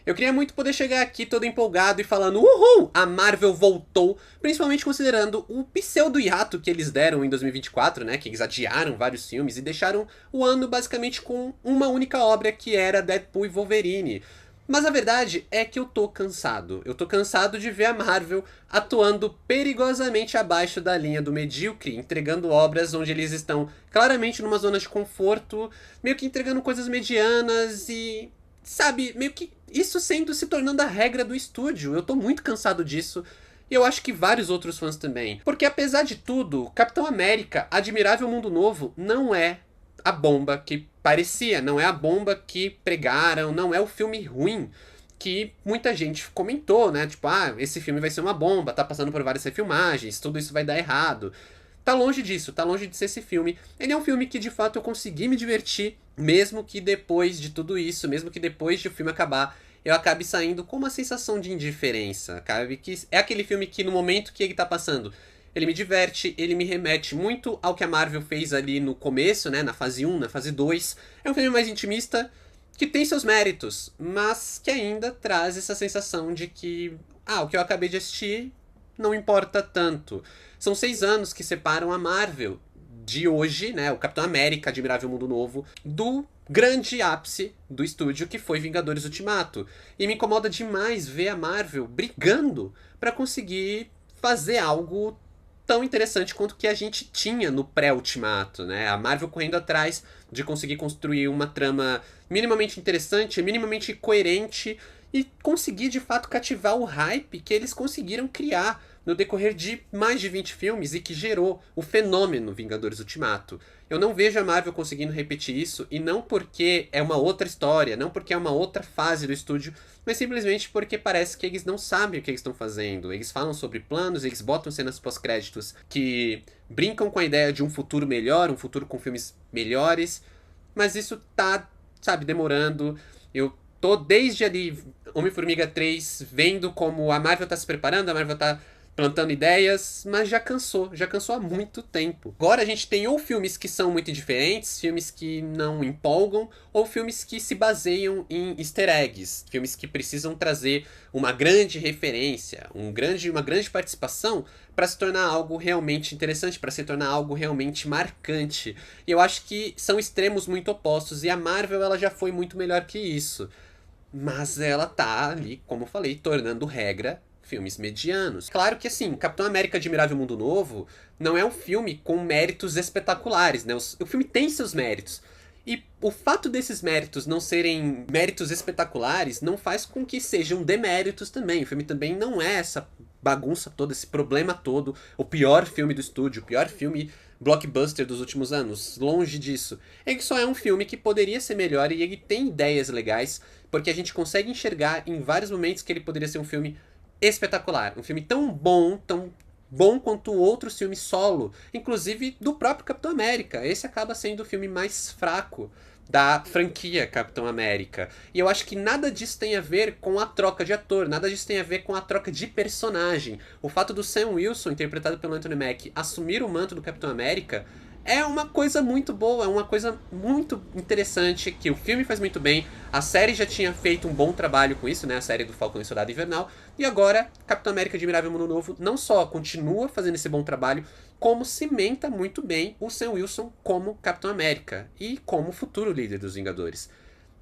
Eu queria muito poder chegar aqui todo empolgado e falando uhul, a Marvel voltou, principalmente considerando o pseudo hiato que eles deram em 2024, né, que eles adiaram vários filmes e deixaram o ano basicamente com uma única obra que era Deadpool e Wolverine. Mas a verdade é que eu tô cansado. Eu tô cansado de ver a Marvel atuando perigosamente abaixo da linha do medíocre, entregando obras onde eles estão claramente numa zona de conforto, meio que entregando coisas medianas e sabe, meio que isso se tornando a regra do estúdio. Eu tô muito cansado disso. E eu acho que vários outros fãs também. Porque apesar de tudo, Capitão América, Admirável Mundo Novo, não é a bomba que parecia. Não é a bomba que pregaram, não é o filme ruim que muita gente comentou, né? Tipo, ah, esse filme vai ser uma bomba, tá passando por várias refilmagens, tudo isso vai dar errado. Tá longe disso, tá longe de ser esse filme. Ele é um filme que de fato eu consegui me divertir, mesmo que depois de tudo isso, mesmo que depois de o filme acabar, eu acabe saindo com uma sensação de indiferença, cara. Que é aquele filme que no momento que ele tá passando, ele me diverte, ele me remete muito ao que a Marvel fez ali no começo, né, na fase 1, na fase 2. É um filme mais intimista, que tem seus méritos, mas que ainda traz essa sensação de que, o que eu acabei de assistir não importa tanto. São 6 anos que separam a Marvel de hoje, né, o Capitão América, Admirável Mundo Novo, do grande ápice do estúdio que foi Vingadores Ultimato. E me incomoda demais ver a Marvel brigando para conseguir fazer algo tão interessante quanto que a gente tinha no pré-Ultimato, né? A Marvel correndo atrás de conseguir construir uma trama minimamente interessante, minimamente coerente e conseguir de fato cativar o hype que eles conseguiram criar no decorrer de mais de 20 filmes e que gerou o fenômeno Vingadores Ultimato. Eu não vejo a Marvel conseguindo repetir isso, e não porque é uma outra história, não porque é uma outra fase do estúdio, mas simplesmente porque parece que eles não sabem o que eles estão fazendo. Eles falam sobre planos, eles botam cenas pós-créditos que brincam com a ideia de um futuro melhor, um futuro com filmes melhores, mas isso tá, sabe, demorando. Eu tô desde ali Homem-Formiga 3 vendo como a Marvel tá se preparando, a Marvel tá plantando ideias, mas já cansou há muito tempo. Agora a gente tem ou filmes que são muito diferentes, filmes que não empolgam, ou filmes que se baseiam em easter eggs, filmes que precisam trazer uma grande referência, uma grande participação para se tornar algo realmente interessante, para se tornar algo realmente marcante. E eu acho que são extremos muito opostos, e a Marvel ela já foi muito melhor que isso. Mas ela tá ali, como eu falei, tornando regra filmes medianos. Claro que assim, Capitão América Admirável Mundo Novo não é um filme com méritos espetaculares, né? O filme tem seus méritos. E o fato desses méritos não serem méritos espetaculares não faz com que sejam deméritos também. O filme também não é essa bagunça toda, esse problema todo, o pior filme do estúdio, o pior filme blockbuster dos últimos anos. Longe disso. Ele só é um filme que poderia ser melhor e ele tem ideias legais, porque a gente consegue enxergar em vários momentos que ele poderia ser um filme espetacular. Um filme tão bom quanto outros filmes solo, inclusive do próprio Capitão América. Esse acaba sendo o filme mais fraco da franquia Capitão América. E eu acho que nada disso tem a ver com a troca de ator, nada disso tem a ver com a troca de personagem. O fato do Sam Wilson, interpretado pelo Anthony Mack, assumir o manto do Capitão América é uma coisa muito boa, é uma coisa muito interessante, que o filme faz muito bem, a série já tinha feito um bom trabalho com isso, né, a série do Falcão e Soldado Invernal, e agora Capitão América Admirável Mundo Novo não só continua fazendo esse bom trabalho, como cimenta muito bem o Sam Wilson como Capitão América e como futuro líder dos Vingadores.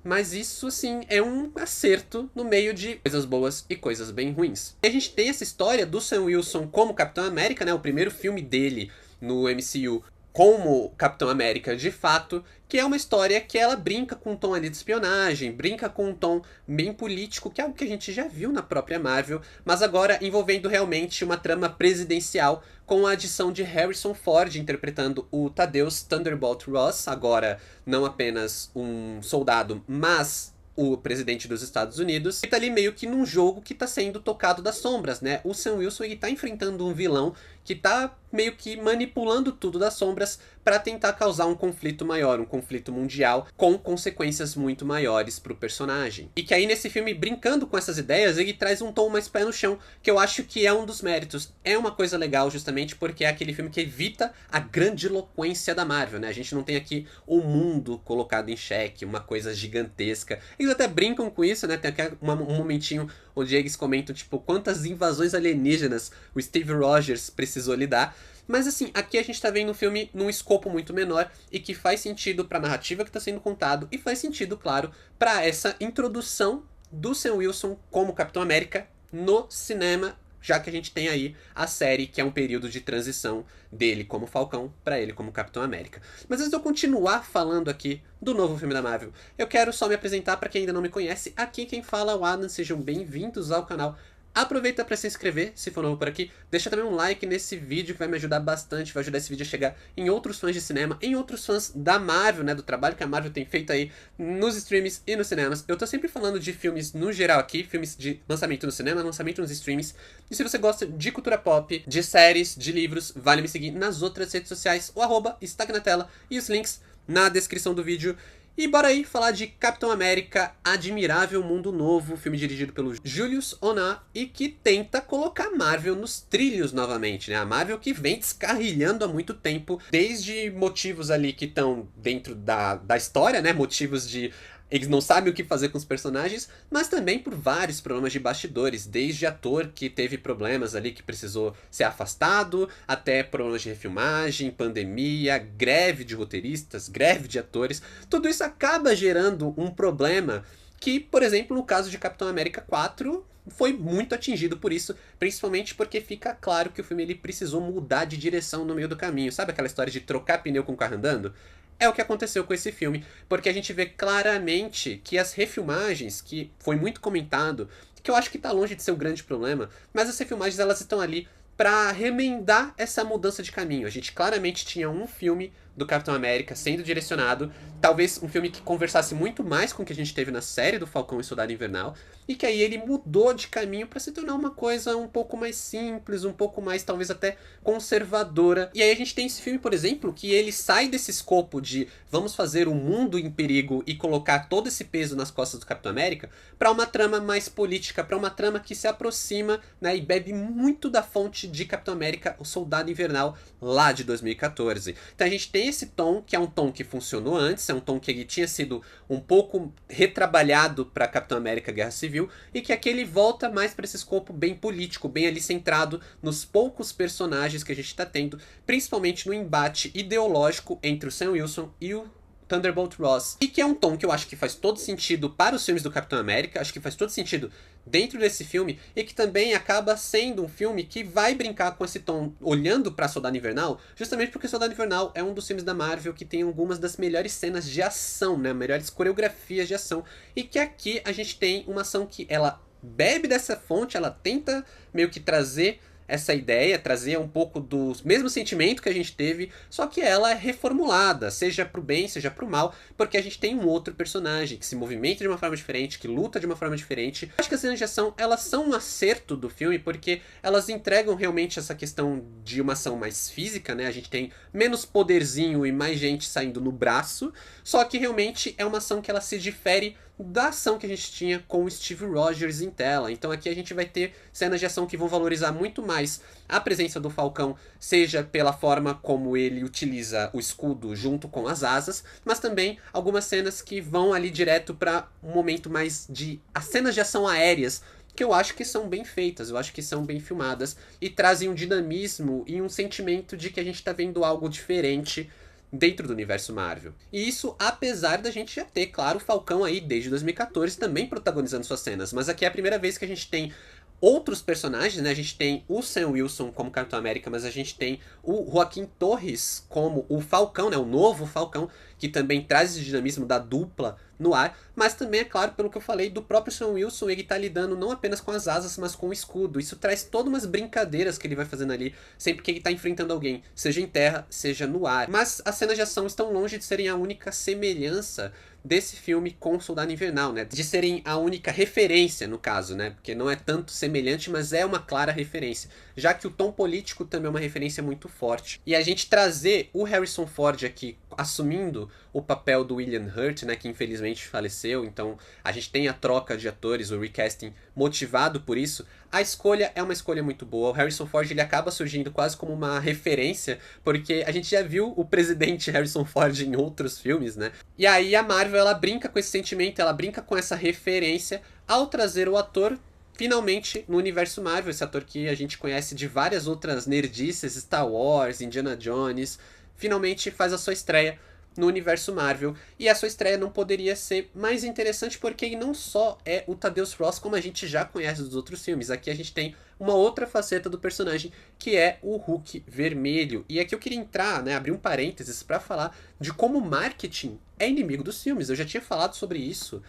Mas isso, assim, é um acerto no meio de coisas boas e coisas bem ruins. E a gente tem essa história do Sam Wilson como Capitão América, né, o primeiro filme dele no MCU como Capitão América de fato, que é uma história que ela brinca com um tom ali de espionagem, brinca com um tom bem político, que é algo que a gente já viu na própria Marvel, mas agora envolvendo realmente uma trama presidencial com a adição de Harrison Ford interpretando o Thaddeus Thunderbolt Ross, agora não apenas um soldado, mas o presidente dos Estados Unidos, e tá ali meio que num jogo que tá sendo tocado das sombras, né? O Sam Wilson, ele tá enfrentando um vilão que tá meio que manipulando tudo das sombras para tentar causar um conflito maior, um conflito mundial com consequências muito maiores pro personagem. E que aí nesse filme, brincando com essas ideias, ele traz um tom mais pé no chão, que eu acho que é um dos méritos. É uma coisa legal justamente porque é aquele filme que evita a grandiloquência da Marvel, né? A gente não tem aqui o mundo colocado em xeque, uma coisa gigantesca. Eles até brincam com isso, né? Tem até um momentinho onde eles comentam, tipo, quantas invasões alienígenas o Steve Rogers precisou lidar. Mas assim, aqui a gente tá vendo um filme num escopo muito menor e que faz sentido pra narrativa que tá sendo contado e faz sentido, claro, pra essa introdução do Sam Wilson como Capitão América no cinema, já que a gente tem aí a série, que é um período de transição dele como Falcão pra ele como Capitão América. Mas antes de eu continuar falando aqui do novo filme da Marvel, eu quero só me apresentar pra quem ainda não me conhece. Aqui quem fala é o Adam, sejam bem-vindos ao canal. Aproveita para se inscrever, se for novo por aqui, deixa também um like nesse vídeo que vai me ajudar bastante, vai ajudar esse vídeo a chegar em outros fãs de cinema, em outros fãs da Marvel, né, do trabalho que a Marvel tem feito aí nos streams e nos cinemas. Eu tô sempre falando de filmes no geral aqui, filmes de lançamento no cinema, lançamento nos streams, e se você gosta de cultura pop, de séries, de livros, vale me seguir nas outras redes sociais, o arroba está aqui na tela e os links na descrição do vídeo. E bora aí falar de Capitão América Admirável Mundo Novo, filme dirigido pelo Julius Onah e que tenta colocar a Marvel nos trilhos novamente, né? A Marvel que vem descarrilhando há muito tempo, desde motivos ali que estão dentro da história, né? Motivos de eles não sabem o que fazer com os personagens, mas também por vários problemas de bastidores, desde ator que teve problemas ali que precisou ser afastado, até problemas de refilmagem, pandemia, greve de roteiristas, greve de atores. Tudo isso acaba gerando um problema que, por exemplo, no caso de Capitão América 4, foi muito atingido por isso, principalmente porque fica claro que o filme ele precisou mudar de direção no meio do caminho. Sabe aquela história de trocar pneu com o carro andando? É o que aconteceu com esse filme, porque a gente vê claramente que as refilmagens, que foi muito comentado, que eu acho que tá longe de ser o grande problema, mas as refilmagens elas estão ali para remendar essa mudança de caminho. A gente claramente tinha um filme do Capitão América sendo direcionado, talvez um filme que conversasse muito mais com o que a gente teve na série do Falcão e Soldado Invernal, e que aí ele mudou de caminho para se tornar uma coisa um pouco mais simples, um pouco mais talvez até conservadora. E aí a gente tem esse filme, por exemplo, que ele sai desse escopo de vamos fazer o mundo em perigo e colocar todo esse peso nas costas do Capitão América, para uma trama mais política, para uma trama que se aproxima, né, e bebe muito da fonte de Capitão América, o Soldado Invernal, lá de 2014. Então a gente tem esse tom, que é um tom que funcionou antes, é um tom que ele tinha sido um pouco retrabalhado para Capitão América Guerra Civil, e que aqui ele volta mais para esse escopo bem político, bem ali centrado nos poucos personagens que a gente está tendo, principalmente no embate ideológico entre o Sam Wilson e o Thunderbolt Ross. E que é um tom que eu acho que faz todo sentido para os filmes do Capitão América, acho que faz todo sentido dentro desse filme, e que também acaba sendo um filme que vai brincar com esse tom, olhando para Soldado Invernal, justamente porque Soldado Invernal é um dos filmes da Marvel que tem algumas das melhores cenas de ação, né, melhores coreografias de ação, e que aqui a gente tem uma ação que ela bebe dessa fonte, ela tenta meio que trazer essa ideia, trazer um pouco do mesmo sentimento que a gente teve, só que ela é reformulada, seja pro bem, seja pro mal, porque a gente tem um outro personagem que se movimenta de uma forma diferente, que luta de uma forma diferente. Acho que as cenas de ação, elas são um acerto do filme, porque elas entregam realmente essa questão de uma ação mais física, né? A gente tem menos poderzinho e mais gente saindo no braço, só que realmente é uma ação que ela se difere da ação que a gente tinha com o Steve Rogers em tela. Então aqui a gente vai ter cenas de ação que vão valorizar muito mais a presença do Falcão, seja pela forma como ele utiliza o escudo junto com as asas, mas também algumas cenas que vão ali direto para um momento mais de as cenas de ação aéreas, que eu acho que são bem feitas, eu acho que são bem filmadas e trazem um dinamismo e um sentimento de que a gente tá vendo algo diferente dentro do universo Marvel. E isso apesar da gente já ter, claro, o Falcão aí desde 2014 também protagonizando suas cenas, mas aqui é a primeira vez que a gente tem outros personagens, né? A gente tem o Sam Wilson como Capitão América, mas a gente tem o Joaquim Torres como o Falcão, né? O novo Falcão, que também traz esse dinamismo da dupla no ar, mas também, é claro, pelo que eu falei, do próprio Sam Wilson, ele tá lidando não apenas com as asas, mas com o escudo. Isso traz todas umas brincadeiras que ele vai fazendo ali, sempre que ele tá enfrentando alguém, seja em terra, seja no ar. Mas as cenas de ação estão longe de serem a única semelhança desse filme com o Soldado Invernal, né? De serem a única referência, no caso, né? Porque não é tanto semelhante, mas é uma clara referência. Já que o tom político também é uma referência muito forte. E a gente trazer o Harrison Ford aqui assumindo o papel do William Hurt, né? Que infelizmente faleceu. Então a gente tem a troca de atores, o recasting motivado por isso. A escolha é uma escolha muito boa. O Harrison Ford ele acaba surgindo quase como uma referência, porque a gente já viu o presidente Harrison Ford em outros filmes, né? E aí a Marvel ela brinca com esse sentimento, ela brinca com essa referência ao trazer o ator finalmente no universo Marvel, esse ator que a gente conhece de várias outras nerdices, Star Wars, Indiana Jones, finalmente faz a sua estreia no universo Marvel. E a sua estreia não poderia ser mais interessante porque ele não só é o Thaddeus Ross como a gente já conhece dos outros filmes. Aqui a gente tem uma outra faceta do personagem, que é o Hulk vermelho. E aqui eu queria entrar, né, abrir um parênteses para falar de como o marketing é inimigo dos filmes. Eu já tinha falado sobre isso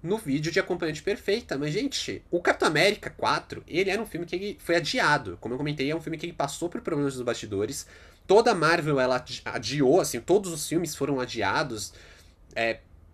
no vídeo de Acompanhante Perfeita, mas gente, o Capitão América 4, ele era um filme que ele foi adiado. Como eu comentei, é um filme que ele passou por problemas dos bastidores. Toda a Marvel, ela adiou, assim, todos os filmes foram adiados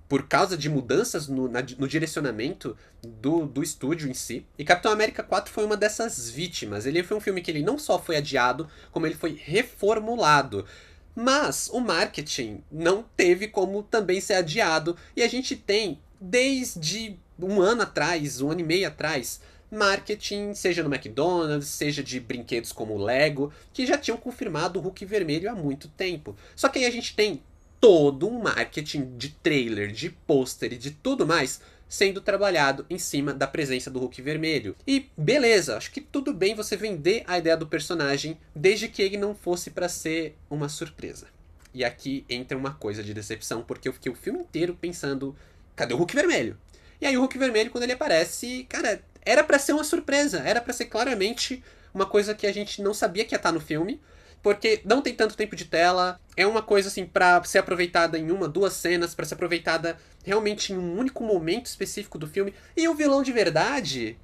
por causa de mudanças no direcionamento do estúdio em si. E Capitão América 4 foi uma dessas vítimas. Ele foi um filme que ele não só foi adiado, como ele foi reformulado. Mas o marketing não teve como também ser adiado. E a gente tem, desde um ano atrás, um ano e meio atrás, marketing, seja no McDonald's, seja de brinquedos como o Lego, que já tinham confirmado o Hulk vermelho há muito tempo. Só que aí a gente tem todo um marketing de trailer, de pôster e de tudo mais sendo trabalhado em cima da presença do Hulk vermelho. E beleza, acho que tudo bem você vender a ideia do personagem desde que ele não fosse para ser uma surpresa. E aqui entra uma coisa de decepção, porque eu fiquei o filme inteiro pensando, cadê o Hulk vermelho? E aí o Hulk vermelho, quando ele aparece, cara, era pra ser uma surpresa, era pra ser claramente uma coisa que a gente não sabia que ia estar no filme, porque não tem tanto tempo de tela, é uma coisa assim pra ser aproveitada em uma, duas cenas, pra ser aproveitada realmente em um único momento específico do filme, e o vilão de verdade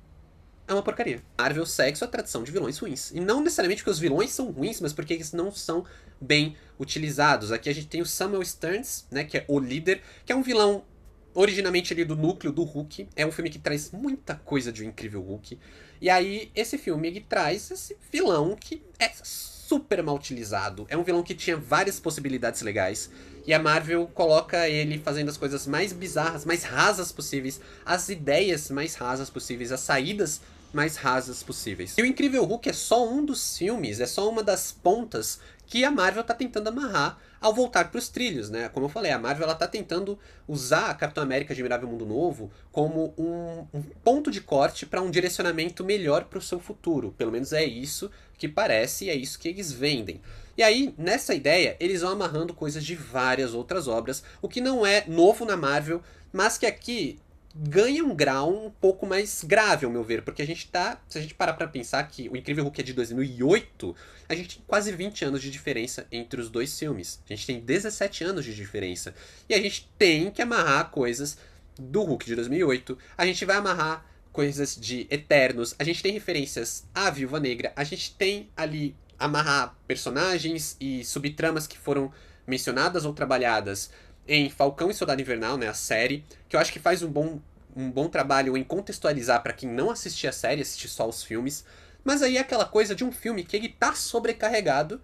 é uma porcaria. Marvel segue sua tradição de vilões ruins, e não necessariamente porque os vilões são ruins, mas porque eles não são bem utilizados. Aqui a gente tem o Samuel Stearns, né, que é o líder, que é um vilão originalmente ali do núcleo do Hulk. É um filme que traz muita coisa de um incrível Hulk. E aí, esse filme ele traz esse vilão que é super mal utilizado. É um vilão que tinha várias possibilidades legais. E a Marvel coloca ele fazendo as coisas mais bizarras, mais rasas possíveis, as ideias mais rasas possíveis, as saídas mais rasas possíveis. E o Incrível Hulk é só um dos filmes, é só uma das pontas que a Marvel tá tentando amarrar ao voltar para os trilhos, né? Como eu falei, a Marvel ela tá tentando usar a Capitão América Admirável Mundo Novo como um ponto de corte para um direcionamento melhor para o seu futuro. Pelo menos é isso que parece e é isso que eles vendem. E aí, nessa ideia, eles vão amarrando coisas de várias outras obras, o que não é novo na Marvel, mas que aqui ganha um grau um pouco mais grave, ao meu ver, porque a gente tá, se a gente parar pra pensar que o Incrível Hulk é de 2008, a gente tem quase 20 anos de diferença entre os dois filmes. A gente tem 17 anos de diferença. E a gente tem que amarrar coisas do Hulk de 2008, a gente vai amarrar coisas de Eternos, a gente tem referências à Viúva Negra, a gente tem ali amarrar personagens e subtramas que foram mencionadas ou trabalhadas em Falcão e Soldado Invernal, né, a série, que eu acho que faz um bom trabalho em contextualizar para quem não assistia a série, assistir só os filmes. Mas aí é aquela coisa de um filme que ele tá sobrecarregado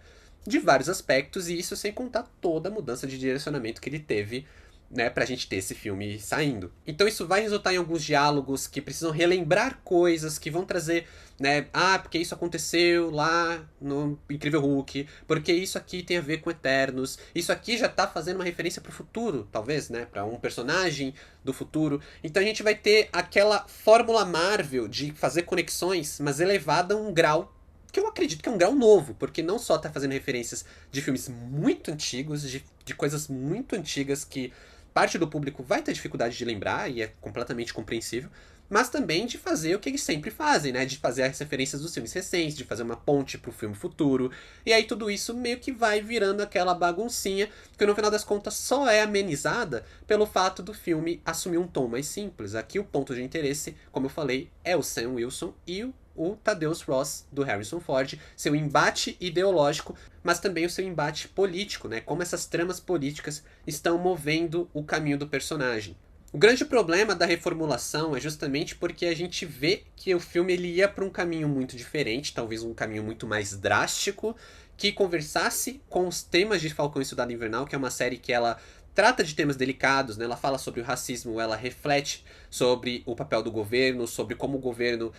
de vários aspectos, e isso sem contar toda a mudança de direcionamento que ele teve, né, pra gente ter esse filme saindo. Então isso vai resultar em alguns diálogos que precisam relembrar coisas, que vão trazer, né, porque isso aconteceu lá no Incrível Hulk, porque isso aqui tem a ver com Eternos, isso aqui já tá fazendo uma referência pro futuro, talvez, né, pra um personagem do futuro. Então a gente vai ter aquela fórmula Marvel de fazer conexões, mas elevada a um grau que eu acredito que é um grau novo, porque não só tá fazendo referências de filmes muito antigos, de coisas muito antigas que parte do público vai ter dificuldade de lembrar, e é completamente compreensível, mas também de fazer o que eles sempre fazem, né? De fazer as referências dos filmes recentes, de fazer uma ponte pro filme futuro. E aí tudo isso meio que vai virando aquela baguncinha, que no final das contas só é amenizada pelo fato do filme assumir um tom mais simples. Aqui o ponto de interesse, como eu falei, é o Sam Wilson e o Thaddeus Ross, do Harrison Ford, seu embate ideológico, mas também o seu embate político, né? Como essas tramas políticas estão movendo o caminho do personagem. O grande problema da reformulação é justamente porque a gente vê que o filme ele ia para um caminho muito diferente, talvez um caminho muito mais drástico, que conversasse com os temas de Falcão e Soldado Invernal, que é uma série que ela trata de temas delicados, né? Ela fala sobre o racismo, ela reflete sobre o papel do governo, sobre como o governo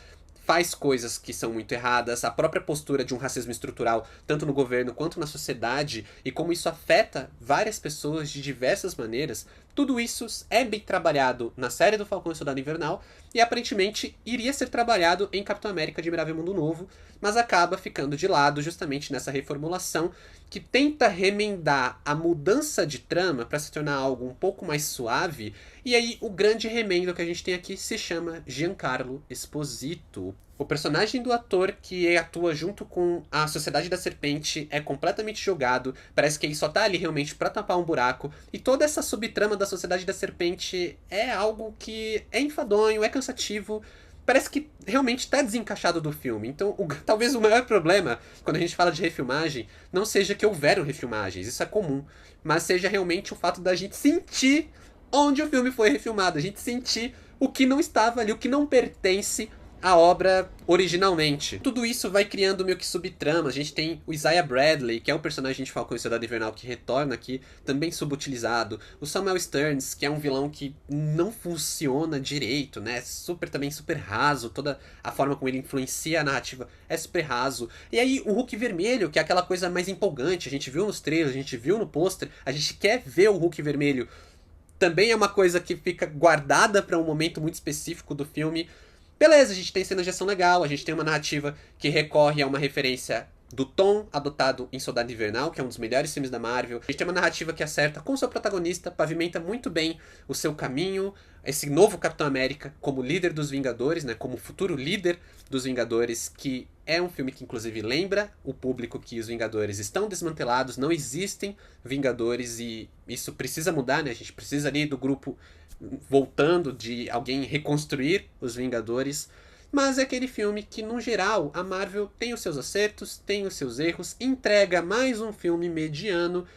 faz coisas que são muito erradas, a própria postura de um racismo estrutural, tanto no governo quanto na sociedade, e como isso afeta várias pessoas de diversas maneiras, tudo isso é bem trabalhado na série do Falcão e Soldado Invernal, e aparentemente iria ser trabalhado em Capitão América Admirável Mundo Novo, mas acaba ficando de lado justamente nessa reformulação que tenta remendar a mudança de trama para se tornar algo um pouco mais suave. E aí o grande remendo que a gente tem aqui se chama Giancarlo Esposito. O personagem do ator que atua junto com a Sociedade da Serpente é completamente jogado, parece que ele só tá ali realmente pra tampar um buraco, e toda essa subtrama da Sociedade da Serpente é algo que é enfadonho, é cansativo, parece que realmente tá desencaixado do filme. Então, talvez o maior problema, quando a gente fala de refilmagem, não seja que houveram refilmagens, isso é comum, mas seja realmente o fato da gente sentir onde o filme foi refilmado, a gente sentir o que não estava ali, o que não pertence à obra originalmente. Tudo isso vai criando meio que subtramas. A gente tem o Isaiah Bradley, que é um personagem de Falcão e Soldado Invernal que retorna aqui, também subutilizado. O Samuel Stearns, que é um vilão que não funciona direito, né? Também super raso, toda a forma como ele influencia a narrativa é super raso. E aí o Hulk vermelho, que é aquela coisa mais empolgante, a gente viu nos trailers, a gente viu no pôster, a gente quer ver o Hulk vermelho. Também é uma coisa que fica guardada para um momento muito específico do filme. Beleza, a gente tem cenas de ação legal, a gente tem uma narrativa que recorre a uma referência do tom adotado em Soldado Invernal, que é um dos melhores filmes da Marvel. A gente tem uma narrativa que acerta com o seu protagonista, pavimenta muito bem o seu caminho, esse novo Capitão América como líder dos Vingadores, né, como futuro líder dos Vingadores, que é um filme que inclusive lembra o público que os Vingadores estão desmantelados, não existem Vingadores e isso precisa mudar, né? A gente precisa ali do grupo voltando, de alguém reconstruir os Vingadores. Mas é aquele filme que, no geral, a Marvel tem os seus acertos, tem os seus erros, entrega mais um filme mediano,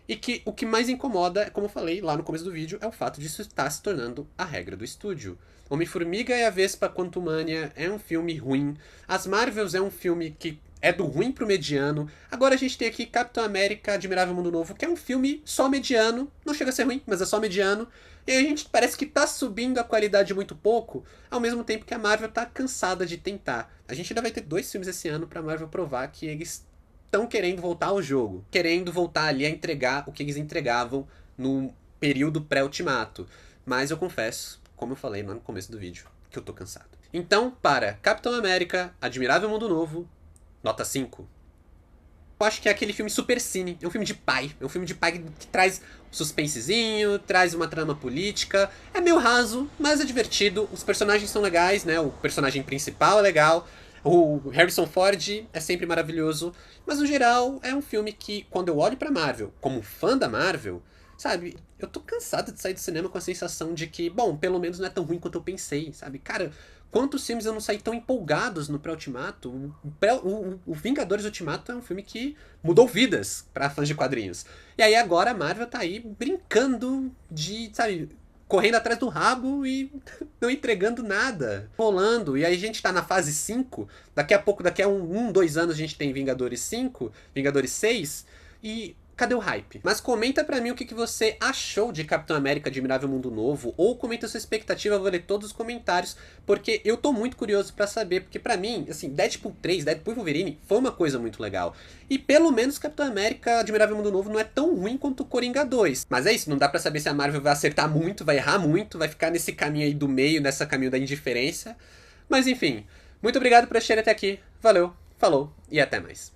e que o que mais incomoda, como eu falei lá no começo do vídeo, é o fato disso estar se tornando a regra do estúdio. Homem-Formiga e a Vespa Quantumania é um filme ruim, As Marvels é um filme que é do ruim pro mediano. Agora a gente tem aqui Capitão América Admirável Mundo Novo, que é um filme só mediano, não chega a ser ruim, mas é só mediano. E a gente parece que tá subindo a qualidade muito pouco, ao mesmo tempo que a Marvel tá cansada de tentar. A gente ainda vai ter 2 filmes esse ano pra Marvel provar que eles estão querendo voltar ao jogo, querendo voltar ali a entregar o que eles entregavam no período pré-ultimato. Mas eu confesso, como eu falei lá no começo do vídeo, que eu tô cansado. Então, para Capitão América Admirável Mundo Novo, nota 5. Eu acho que é aquele filme super cine, é um filme de pai. É um filme de pai que traz suspensezinho, traz uma trama política. É meio raso, mas é divertido. Os personagens são legais, né? O personagem principal é legal. O Harrison Ford é sempre maravilhoso. Mas no geral, é um filme que, quando eu olho pra Marvel, como fã da Marvel, sabe, eu tô cansado de sair do cinema com a sensação de que, bom, pelo menos não é tão ruim quanto eu pensei, sabe? Cara, quantos filmes eu não saí tão empolgados no pré-Ultimato? O Vingadores Ultimato é um filme que mudou vidas pra fãs de quadrinhos. E aí agora a Marvel tá aí brincando de, sabe, correndo atrás do rabo e não entregando nada. Rolando. E aí a gente tá na fase 5. Daqui a pouco, daqui a 2 anos, a gente tem Vingadores 5, Vingadores 6. E cadê o hype? Mas comenta pra mim o que você achou de Capitão América Admirável Mundo Novo, ou comenta a sua expectativa, eu vou ler todos os comentários, porque eu tô muito curioso pra saber, porque pra mim, assim, Deadpool 3, Deadpool e Wolverine foi uma coisa muito legal. E pelo menos Capitão América Admirável Mundo Novo não é tão ruim quanto Coringa 2. Mas é isso, não dá pra saber se a Marvel vai acertar muito, vai errar muito, vai ficar nesse caminho aí do meio, nessa caminho da indiferença. Mas enfim, muito obrigado por assistir até aqui, valeu, falou e até mais.